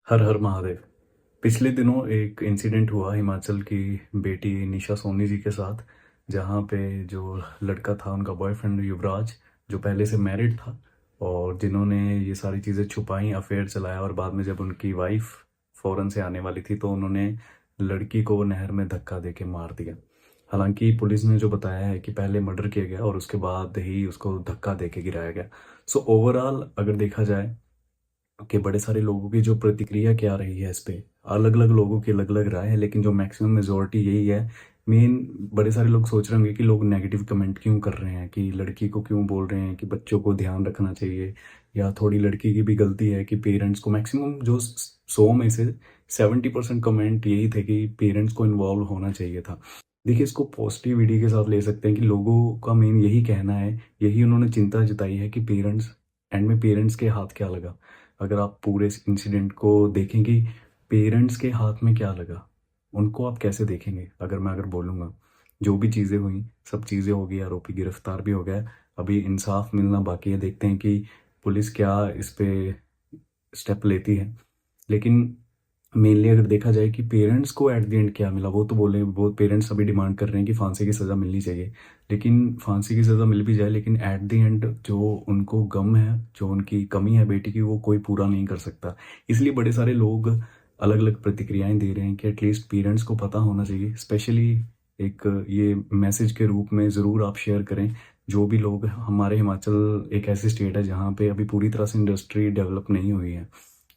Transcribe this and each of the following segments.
हर हर महादेव। पिछले दिनों एक इंसिडेंट हुआ हिमाचल की बेटी निशा सोनी जी के साथ, जहाँ पे जो लड़का था उनका बॉयफ्रेंड युवराज, जो पहले से मैरिड था और जिन्होंने ये सारी चीज़ें छुपाई, अफेयर चलाया, और बाद में जब उनकी वाइफ फॉरेन से आने वाली थी तो उन्होंने लड़की को नहर में धक्का देके मार दिया। हालांकि पुलिस ने जो बताया है कि पहले मर्डर किया गया और उसके बाद ही उसको धक्का देके गिराया गया। सो ओवरऑल अगर देखा जाए कि बड़े सारे लोगों की जो प्रतिक्रिया क्या रही है इस पे, अलग अलग लोगों की अलग अलग राय है, लेकिन जो मैक्सिमम मेजोरिटी यही है। मेन बड़े सारे लोग सोच रहे होंगे कि लोग नेगेटिव कमेंट क्यों कर रहे हैं, कि लड़की को क्यों बोल रहे हैं कि बच्चों को ध्यान रखना चाहिए, या थोड़ी लड़की की भी गलती है कि पेरेंट्स को मैक्सिमम जो 100 में से 70% कमेंट यही थे कि पेरेंट्स को इन्वॉल्व होना चाहिए था। देखिए, इसको पॉजिटिविटी के साथ ले सकते हैं कि लोगों का मेन यही कहना है, यही उन्होंने चिंता जताई है कि पेरेंट्स एंड में पेरेंट्स के हाथ क्या लगा। अगर आप पूरे इस इंसिडेंट को देखें कि पेरेंट्स के हाथ में क्या लगा, उनको आप कैसे देखेंगे। अगर बोलूँगा जो भी चीज़ें हुई, सब चीज़ें हो गई, आरोपी गिरफ्तार भी हो गया, अभी इंसाफ मिलना बाकी है। देखते हैं कि पुलिस क्या इस पे स्टेप लेती है। लेकिन मेनली अगर देखा जाए कि पेरेंट्स को एट द एंड क्या मिला, वो तो बोले, वो पेरेंट्स अभी डिमांड कर रहे हैं कि फांसी की सज़ा मिलनी चाहिए। लेकिन फांसी की सज़ा मिल भी जाए, लेकिन एट द एंड जो उनको गम है, जो उनकी कमी है बेटी की, वो कोई पूरा नहीं कर सकता। इसलिए बड़े सारे लोग अलग अलग प्रतिक्रियाएं दे रहे हैं कि एटलीस्ट पेरेंट्स को पता होना चाहिए। स्पेशली एक ये मैसेज के रूप में ज़रूर आप शेयर करें। जो भी लोग, हमारे हिमाचल एक ऐसी स्टेट है जहाँ पे अभी पूरी तरह से इंडस्ट्री डेवलप नहीं हुई है।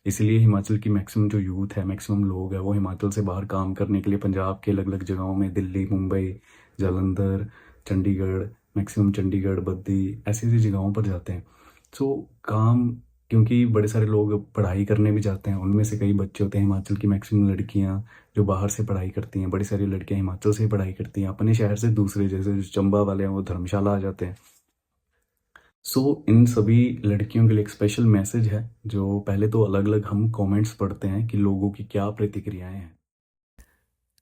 इसलिए हिमाचल की मैक्सिमम जो यूथ है, मैक्सिमम लोग है, वो हिमाचल से बाहर काम करने के लिए पंजाब के अलग अलग जगहों में, दिल्ली, मुंबई, जालंधर, चंडीगढ़, मैक्सिमम चंडीगढ़, बद्दी, ऐसी ऐसी जगहों पर जाते हैं। सो काम, क्योंकि बड़े सारे लोग पढ़ाई करने भी जाते हैं, उनमें से कई बच्चे होते हैं हिमाचल की मैक्सिमम लड़कियां जो बाहर से पढ़ाई करती हैं। बड़ी सारी लड़कियां हिमाचल से ही पढ़ाई करती हैं, अपने शहर से दूसरे, जैसे जो चंबा वाले हैं वो धर्मशाला आ जाते हैं। सो इन सभी लड़कियों के लिए एक स्पेशल मैसेज है, जो पहले तो अलग अलग हम कमेंट्स पढ़ते हैं कि लोगों की क्या प्रतिक्रियाएं हैं।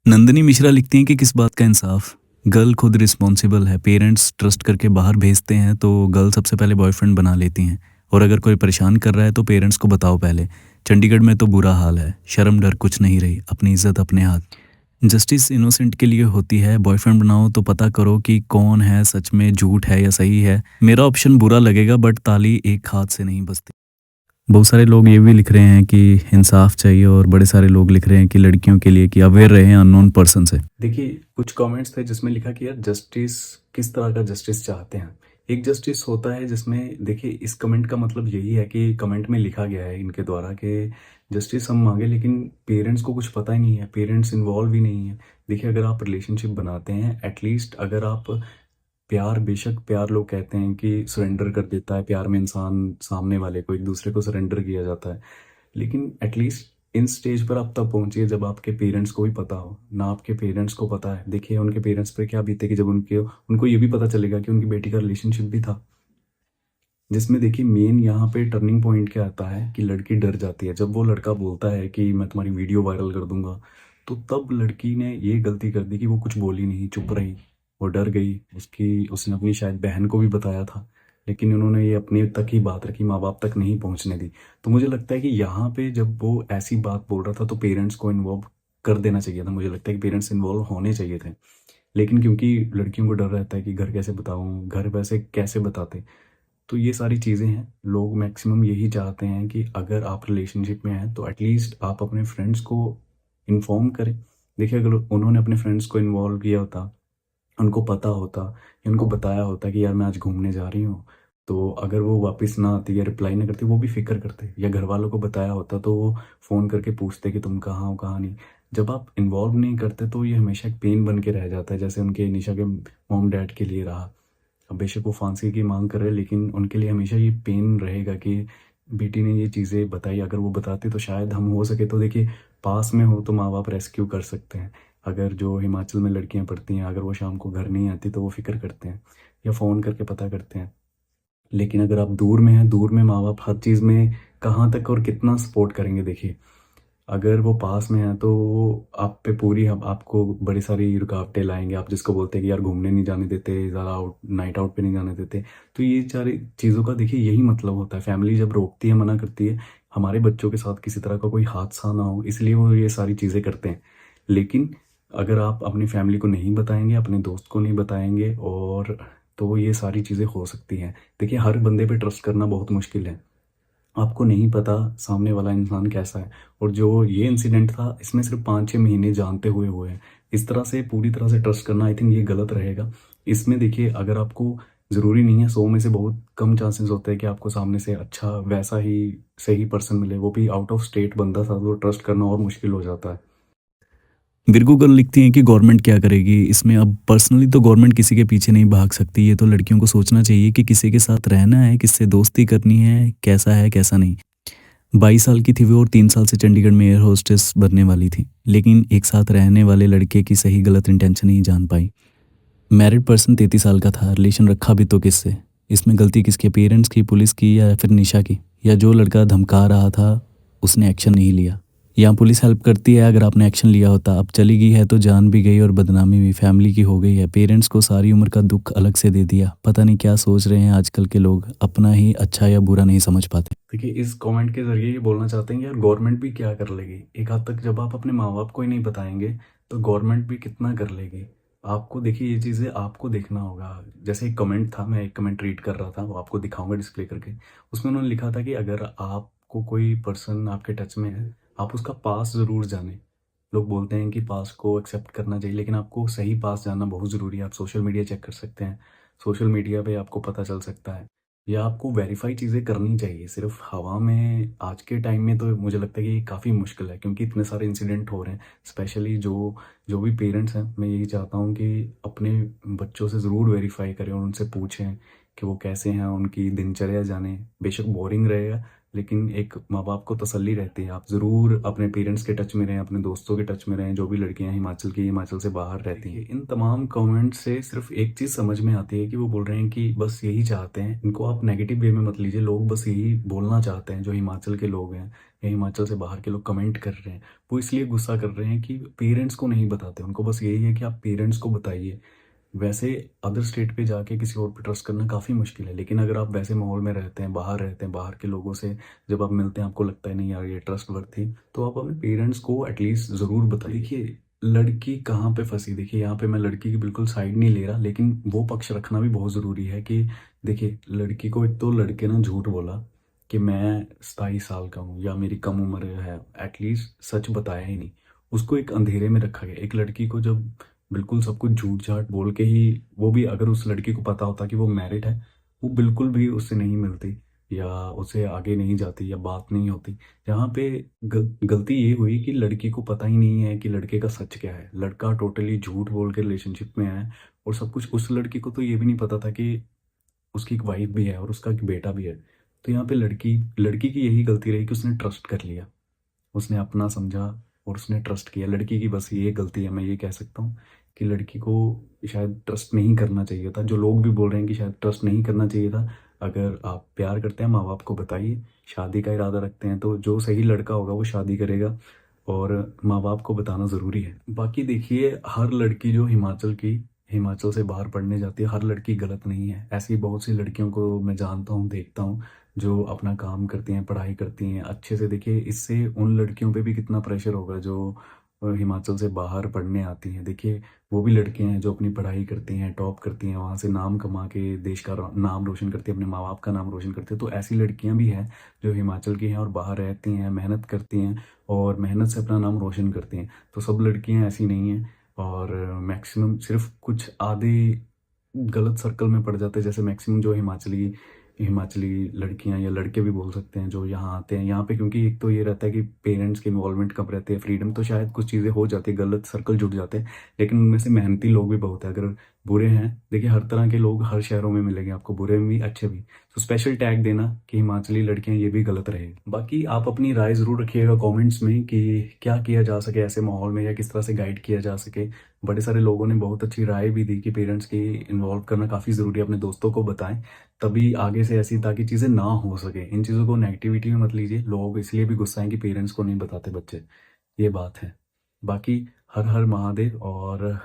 नंदिनी मिश्रा लिखती हैं कि किस बात का इंसाफ। गर्ल खुद रिस्पॉन्सिबल है, पेरेंट्स ट्रस्ट करके बाहर भेजते हैं तो गर्ल सबसे पहले बॉयफ्रेंड बना लेती हैं। और अगर कोई परेशान कर रहा है तो पेरेंट्स को बताओ पहले। चंडीगढ़ में तो बुरा हाल है, शर्म डर कुछ नहीं रही, अपनी इज्जत अपने हाथ। जस्टिस इनोसेंट के लिए होती है, बॉयफ्रेंड बनाओ तो पता करो कि कौन है सच में, झूठ है या सही है। मेरा ऑप्शन बुरा लगेगा बट ताली एक हाथ से नहीं बजती। बहुत सारे लोग ये भी लिख रहे हैं कि इंसाफ चाहिए, और बड़े सारे लोग लिख रहे हैं कि लड़कियों के लिए कि अवेयर रहे अननोन पर्सन से। देखिए, कुछ कमेंट्स थे जिसमें लिखा कि यार जस्टिस, किस तरह का जस्टिस चाहते हैं। एक जस्टिस होता है जिसमें, देखिए इस कमेंट का मतलब यही है कि कमेंट में लिखा गया है इनके द्वारा कि जस्टिस हम मांगे, लेकिन पेरेंट्स को कुछ पता ही नहीं है, पेरेंट्स इन्वॉल्व ही नहीं है। देखिए, अगर आप रिलेशनशिप बनाते हैं, एटलीस्ट अगर आप प्यार, बेशक प्यार लोग कहते हैं कि सरेंडर कर देता है, प्यार में इंसान सामने वाले को, एक दूसरे को सरेंडर किया जाता है, लेकिन एटलीस्ट इन स्टेज पर आप तब पहुंचिए जब आपके पेरेंट्स को भी पता हो। ना आपके पेरेंट्स को पता है, देखिए उनके पेरेंट्स पर क्या बीते कि जब उनको ये भी पता चलेगा कि उनकी बेटी का रिलेशनशिप भी था, जिसमें देखिए मेन यहाँ पे टर्निंग पॉइंट क्या आता है कि लड़की डर जाती है। जब वो लड़का बोलता है कि मैं तुम्हारी वीडियो वायरल कर दूंगा, तो तब लड़की ने ये गलती कर दी कि वो कुछ बोली नहीं, चुप रही, वो डर गई। उसने अपनी शायद बहन को भी बताया था, लेकिन उन्होंने ये अपने तक ही बात रखी, माँ बाप तक नहीं पहुंचने दी। तो मुझे लगता है कि यहाँ पे जब वो ऐसी बात बोल रहा था तो पेरेंट्स को इन्वॉल्व कर देना चाहिए था। मुझे लगता है कि पेरेंट्स इन्वॉल्व होने चाहिए थे, लेकिन क्योंकि लड़कियों को डर रहता है कि घर कैसे बताऊं, घर वैसे कैसे बताते, तो ये सारी चीज़ें हैं। लोग मैक्सिमम यही चाहते हैं कि अगर आप रिलेशनशिप में हैं तो एटलीस्ट आप अपने फ्रेंड्स को इन्फॉर्म करें। देखिए, अगर उन्होंने अपने फ्रेंड्स को इन्वॉल्व किया होता, उनको पता होता, या उनको बताया होता कि यार मैं आज घूमने जा रही हूँ, तो अगर वो वापस ना आती या रिप्लाई ना करती, वो भी फिक्र करते, या घर वालों को बताया होता तो वो फ़ोन करके पूछते कि तुम कहाँ हो, कहाँ नहीं। जब आप इन्वॉल्व नहीं करते तो ये हमेशा एक पेन बन के रह जाता है, जैसे उनके निशा के मॉम डैड के लिए रहा। अब बेशक वो फांसी की मांग कर रहे हैं, लेकिन उनके लिए हमेशा ये पेन रहेगा कि बेटी ने ये चीज़ें बताई। अगर वो बताते तो शायद हम, हो सके तो, देखिए पास में हो तो माँ बाप रेस्क्यू कर सकते हैं। अगर जो हिमाचल में लड़कियां पढ़ती हैं, अगर वो शाम को घर नहीं आती तो वो फिक्र करते हैं या फ़ोन करके पता करते हैं। लेकिन अगर आप दूर में हैं, दूर में माँ बाप हर चीज़ में कहाँ तक और कितना सपोर्ट करेंगे। देखिए, अगर वो पास में है तो वो आप पे पूरी, हम आपको बड़ी सारी रुकावटें लाएंगे। आप जिसको बोलते हैं कि यार घूमने नहीं जाने देते, ज़्यादा नाइट आउट पे नहीं जाने देते, तो ये सारी चीज़ों का देखिए यही मतलब होता है। फैमिली जब रोकती है, मना करती है, हमारे बच्चों के साथ किसी तरह का कोई हादसा ना हो, इसलिए वो ये सारी चीज़ें करते हैं। लेकिन अगर आप अपनी फैमिली को नहीं बताएंगे, अपने दोस्त को नहीं बताएंगे, और तो ये सारी चीज़ें हो सकती हैं। देखिए, हर बंदे पे ट्रस्ट करना बहुत मुश्किल है। आपको नहीं पता सामने वाला इंसान कैसा है, और जो ये इंसिडेंट था इसमें सिर्फ 5-6 महीने जानते हुए हुए हैं। इस तरह से पूरी तरह से ट्रस्ट करना आई थिंक ये गलत रहेगा। इसमें देखिए, अगर आपको ज़रूरी नहीं है, 100 में से बहुत कम चांसेस होते हैं कि आपको सामने से अच्छा वैसा ही सही पर्सन मिले, वो भी आउट ऑफ स्टेट बंदा था, तो ट्रस्ट करना और मुश्किल हो जाता है। बिरगू गर्ल लिखती हैं कि गवर्नमेंट क्या करेगी इसमें। अब पर्सनली तो गवर्नमेंट किसी के पीछे नहीं भाग सकती, ये तो लड़कियों को सोचना चाहिए कि किसी के साथ रहना है, किससे दोस्ती करनी है कैसा नहीं। 22 साल की थी वो और 3 साल से चंडीगढ़ में एयर होस्टेस बनने वाली थी, लेकिन एक साथ रहने वाले लड़के की सही गलत इंटेंशन नहीं जान पाई। मैरिड पर्सन 33 साल का था, रिलेशन रखा भी तो किससे। इसमें गलती किसके, पेरेंट्स की, पुलिस की, या फिर निशा की, या जो लड़का धमका रहा था उसने एक्शन नहीं लिया। यहाँ पुलिस हेल्प करती है, अगर आपने एक्शन लिया होता। अब चली गई है तो जान भी गई और बदनामी भी फैमिली की हो गई है। पेरेंट्स को सारी उम्र का दुख अलग से दे दिया। पता नहीं क्या सोच रहे हैं आजकल के लोग, अपना ही अच्छा या बुरा नहीं समझ पाते। देखिए, इस कमेंट के ज़रिए ये बोलना चाहते हैं कि यार गवर्नमेंट भी क्या कर लेगी। एक हद तक जब आप अपने माँ बाप को ही नहीं बताएंगे, तो गवर्नमेंट भी कितना कर लेगी। आपको देखिए, ये चीज़ें आपको देखना होगा। जैसे एक कमेंट था, मैं एक कमेंट रीड कर रहा था, वो आपको दिखाऊंगा डिस्प्ले करके। उसमें उन्होंने लिखा था कि अगर आपको कोई पर्सन आपके टच में है, आप उसका पास ज़रूर जानें। लोग बोलते हैं कि पास को एक्सेप्ट करना चाहिए, लेकिन आपको सही पास जानना बहुत ज़रूरी है। आप सोशल मीडिया चेक कर सकते हैं, सोशल मीडिया पे आपको पता चल सकता है, या आपको वेरीफाई चीज़ें करनी चाहिए। सिर्फ हवा में आज के टाइम में तो मुझे लगता है कि ये काफ़ी मुश्किल है, क्योंकि इतने सारे इंसिडेंट हो रहे हैं। स्पेशली जो जो भी पेरेंट्स हैं, मैं यही चाहता हूँ कि अपने बच्चों से ज़रूर वेरीफाई करें और उनसे पूछें कि वो कैसे हैं, उनकी दिनचर्या जानें। बेशक बोरिंग रहेगा, लेकिन एक माँ बाप को तसल्ली रहती है। आप ज़रूर अपने पेरेंट्स के टच में रहें, अपने दोस्तों के टच में रहें, जो भी लड़कियां हिमाचल की, हिमाचल से बाहर रहती हैं। इन तमाम कमेंट से सिर्फ एक चीज़ समझ में आती है कि वो बोल रहे हैं कि बस यही चाहते हैं। इनको आप नेगेटिव वे में मत लीजिए, लोग बस यही बोलना चाहते हैं। जो हिमाचल के लोग हैं या हिमाचल से बाहर के लोग कमेंट कर रहे हैं, वो इसलिए गुस्सा कर रहे हैं कि पेरेंट्स को नहीं बताते। उनको बस यही है कि आप पेरेंट्स को बताइए। वैसे अदर स्टेट पे जाके किसी और पे ट्रस्ट करना काफ़ी मुश्किल है, लेकिन अगर आप वैसे माहौल में रहते हैं, बाहर रहते हैं, बाहर के लोगों से जब आप मिलते हैं, आपको लगता है नहीं यार ये ट्रस्ट वर्थ थी, तो आप अपने पेरेंट्स को एटलीस्ट ज़रूर बताइए। देखिए, लड़की कहाँ पे फंसी। देखिए, यहाँ पे मैं लड़की की बिल्कुल साइड नहीं ले रहा, लेकिन वो पक्ष रखना भी बहुत ज़रूरी है कि देखिए, लड़की को, एक तो लड़के ने झूठ बोला कि मैं 27 साल का हूँ या मेरी कम उम्र है, एटलीस्ट सच बताया ही नहीं। उसको एक अंधेरे में रखा गया। एक लड़की को जब बिल्कुल सब कुछ झूठ झाट बोल के ही, वो भी अगर उस लड़की को पता होता कि वो मैरिड है, वो बिल्कुल भी उससे नहीं मिलती या उससे आगे नहीं जाती या बात नहीं होती। यहाँ पे गलती ये हुई कि लड़की को पता ही नहीं है कि लड़के का सच क्या है। लड़का टोटली झूठ बोल के रिलेशनशिप में है, और सब कुछ। उस लड़की को तो ये भी नहीं पता था कि उसकी एक वाइफ भी है और उसका एक बेटा भी है। तो यहाँ पे लड़की लड़की की यही गलती रही कि उसने ट्रस्ट कर लिया, उसने अपना समझा और उसने ट्रस्ट किया। लड़की की बस ये गलती है, मैं ये कह सकता हूँ कि लड़की को शायद ट्रस्ट नहीं करना चाहिए था। जो लोग भी बोल रहे हैं कि शायद ट्रस्ट नहीं करना चाहिए था, अगर आप प्यार करते हैं, माँ बाप को बताइए। शादी का इरादा रखते हैं तो जो सही लड़का होगा वो शादी करेगा, और माँ बाप को बताना ज़रूरी है। बाकी देखिए, हर लड़की जो हिमाचल से बाहर पढ़ने जाती है, हर लड़की गलत नहीं है। ऐसी बहुत सी लड़कियों को मैं जानता हूँ, देखता हूँ, जो अपना काम करती हैं, पढ़ाई करती हैं अच्छे से। देखिए, इससे उन लड़कियों पे भी कितना प्रेशर होगा जो हिमाचल से बाहर पढ़ने आती हैं। देखिए, वो भी लड़कियां हैं जो अपनी पढ़ाई करती हैं, टॉप करती हैं, वहाँ से नाम कमा के देश का नाम रोशन करती हैं, अपने माँ बाप का नाम रोशन करती हैं। तो ऐसी लड़कियां भी हैं जो हिमाचल की हैं और बाहर रहती हैं, मेहनत करती हैं और मेहनत से अपना नाम रोशन करती हैं। तो सब लड़कियां ऐसी नहीं हैं, और मैक्सिमम सिर्फ कुछ आधे गलत सर्कल में पड़ जाते हैं। जैसे मैक्सिमम जो हिमाचली हिमाचली लड़कियां या लड़के भी बोल सकते हैं जो यहाँ आते हैं, यहाँ पे क्योंकि एक तो ये रहता है कि पेरेंट्स की इन्वॉल्वमेंट कम रहती है, फ्रीडम, तो शायद कुछ चीज़ें हो जाती है, गलत सर्कल जुड़ जाते हैं। लेकिन उनमें से मेहनती लोग भी बहुत है। अगर बुरे हैं, देखिए हर तरह के लोग हर शहरों में मिलेंगे आपको, बुरे में भी अच्छे भी। तो स्पेशल टैग देना कि हिमाचली लड़कियां, ये भी गलत रहेगा। बाकी आप अपनी राय ज़रूर रखिएगा कमेंट्स में कि क्या किया जा सके ऐसे माहौल में, या किस तरह से गाइड किया जा सके। बड़े सारे लोगों ने बहुत अच्छी राय भी दी कि पेरेंट्स की इन्वॉल्व करना काफ़ी ज़रूरी है, अपने दोस्तों को बताएं तभी आगे से ऐसी, ताकि चीज़ें ना हो सके। इन चीज़ों को नेगेटिविटी में मत लीजिए। लोग इसलिए भी गुस्सा हैं कि पेरेंट्स को नहीं बताते बच्चे, ये बात है। बाकी हर हर महादेव। और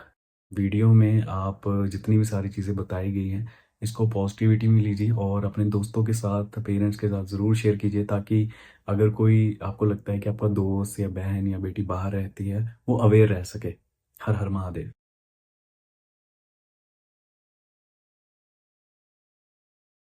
वीडियो में आप जितनी भी सारी चीज़ें बताई गई हैं, इसको पॉजिटिविटी में लीजिए और अपने दोस्तों के साथ, पेरेंट्स के साथ ज़रूर शेयर कीजिए, ताकि अगर कोई आपको लगता है कि आपका दोस्त या बहन या बेटी बाहर रहती है, वो अवेयर रह सके। हर हर महादेव।